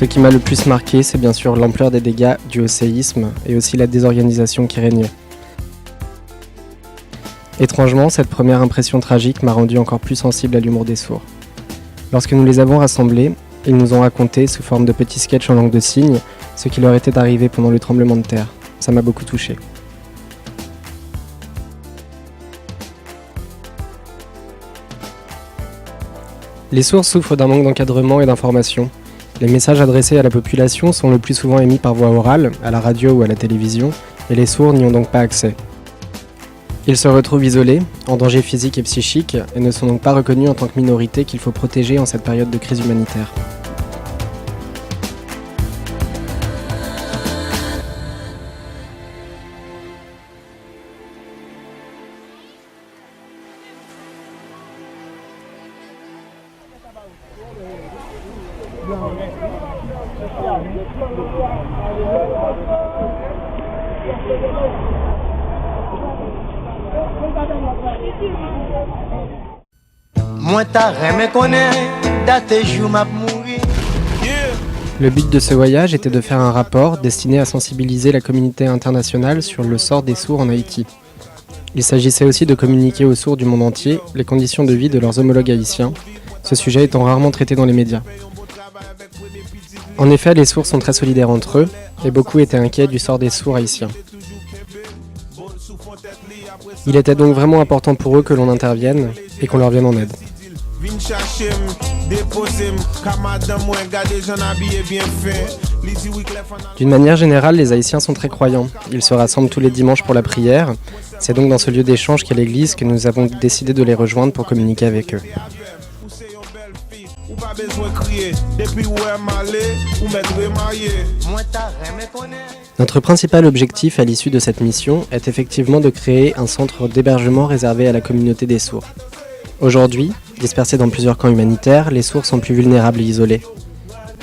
Ce qui m'a le plus marqué, c'est bien sûr l'ampleur des dégâts dus au séisme et aussi la désorganisation qui régnait. Étrangement, cette première impression tragique m'a rendu encore plus sensible à l'humour des sourds. Lorsque nous les avons rassemblés, ils nous ont raconté, sous forme de petits sketchs en langue de signes, ce qui leur était arrivé pendant le tremblement de terre. Ça m'a beaucoup touché. Les sourds souffrent d'un manque d'encadrement et d'information. Les messages adressés à la population sont le plus souvent émis par voie orale, à la radio ou à la télévision, et les sourds n'y ont donc pas accès. Ils se retrouvent isolés, en danger physique et psychique, et ne sont donc pas reconnus en tant que minorité qu'il faut protéger en cette période de crise humanitaire. Le but de ce voyage était de faire un rapport destiné à sensibiliser la communauté internationale sur le sort des sourds en Haïti. Il s'agissait aussi de communiquer aux sourds du monde entier les conditions de vie de leurs homologues haïtiens, ce sujet étant rarement traité dans les médias. En effet, les sourds sont très solidaires entre eux, et beaucoup étaient inquiets du sort des sourds haïtiens. Il était donc vraiment important pour eux que l'on intervienne et qu'on leur vienne en aide. D'une manière générale, les Haïtiens sont très croyants. Ils se rassemblent tous les dimanches pour la prière. C'est donc dans ce lieu d'échange qu'est l'église que nous avons décidé de les rejoindre pour communiquer avec eux. Notre principal objectif à l'issue de cette mission est effectivement de créer un centre d'hébergement réservé à la communauté des sourds. Aujourd'hui, dispersés dans plusieurs camps humanitaires, les sourds sont plus vulnérables et isolés.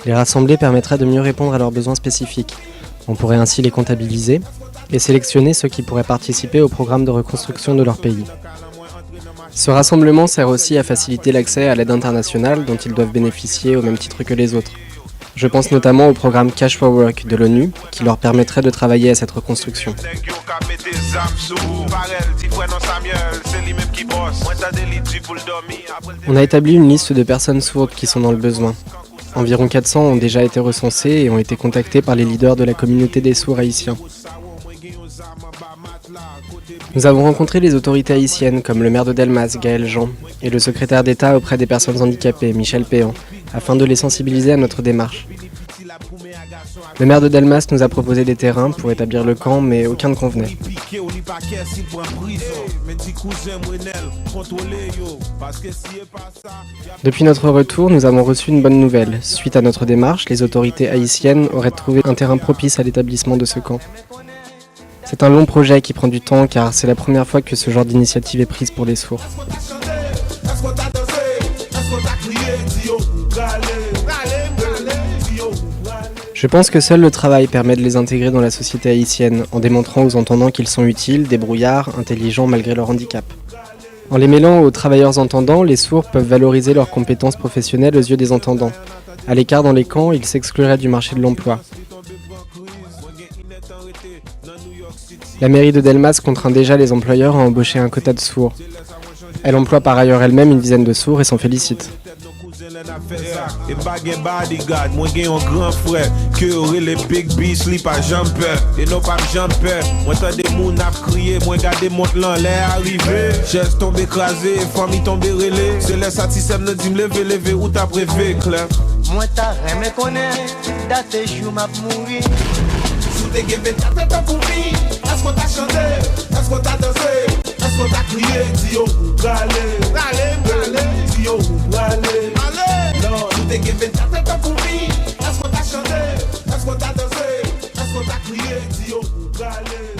Les rassembler permettrait de mieux répondre à leurs besoins spécifiques. On pourrait ainsi les comptabiliser et sélectionner ceux qui pourraient participer au programme de reconstruction de leur pays. Ce rassemblement sert aussi à faciliter l'accès à l'aide internationale dont ils doivent bénéficier au même titre que les autres. Je pense notamment au programme Cash for Work de l'ONU qui leur permettrait de travailler à cette reconstruction. On a établi une liste de personnes sourdes qui sont dans le besoin. Environ 400 ont déjà été recensés et ont été contactés par les leaders de la communauté des sourds haïtiens. Nous avons rencontré les autorités haïtiennes comme le maire de Delmas, Gaël Jean, et le secrétaire d'État auprès des personnes handicapées, Michel Péan, afin de les sensibiliser à notre démarche. Le maire de Delmas nous a proposé des terrains pour établir le camp, mais aucun ne convenait. Depuis notre retour, nous avons reçu une bonne nouvelle. Suite à notre démarche, les autorités haïtiennes auraient trouvé un terrain propice à l'établissement de ce camp. C'est un long projet qui prend du temps car c'est la première fois que ce genre d'initiative est prise pour les sourds. Je pense que seul le travail permet de les intégrer dans la société haïtienne en démontrant aux entendants qu'ils sont utiles, débrouillards, intelligents malgré leur handicap. En les mêlant aux travailleurs entendants, les sourds peuvent valoriser leurs compétences professionnelles aux yeux des entendants. À l'écart dans les camps, ils s'excluraient du marché de l'emploi. La mairie de Delmas contraint déjà les employeurs à embaucher un quota de sourds. Elle emploie par ailleurs elle-même une dizaine de sourds et s'en félicite. Te gen 24 temps pour vie. Est-ce qu'on t'a chanté? Est-ce qu'on t'a dansé? Est-ce qu'on t'a crié? Dis yo, râlez, dis yo, râlez. Non, nous te gen 24 temps pour vie. Est-ce qu'on t'a chanté? Est-ce qu'on t'a dansé? Est-ce qu'on t'a crié? Dis yo, râlez.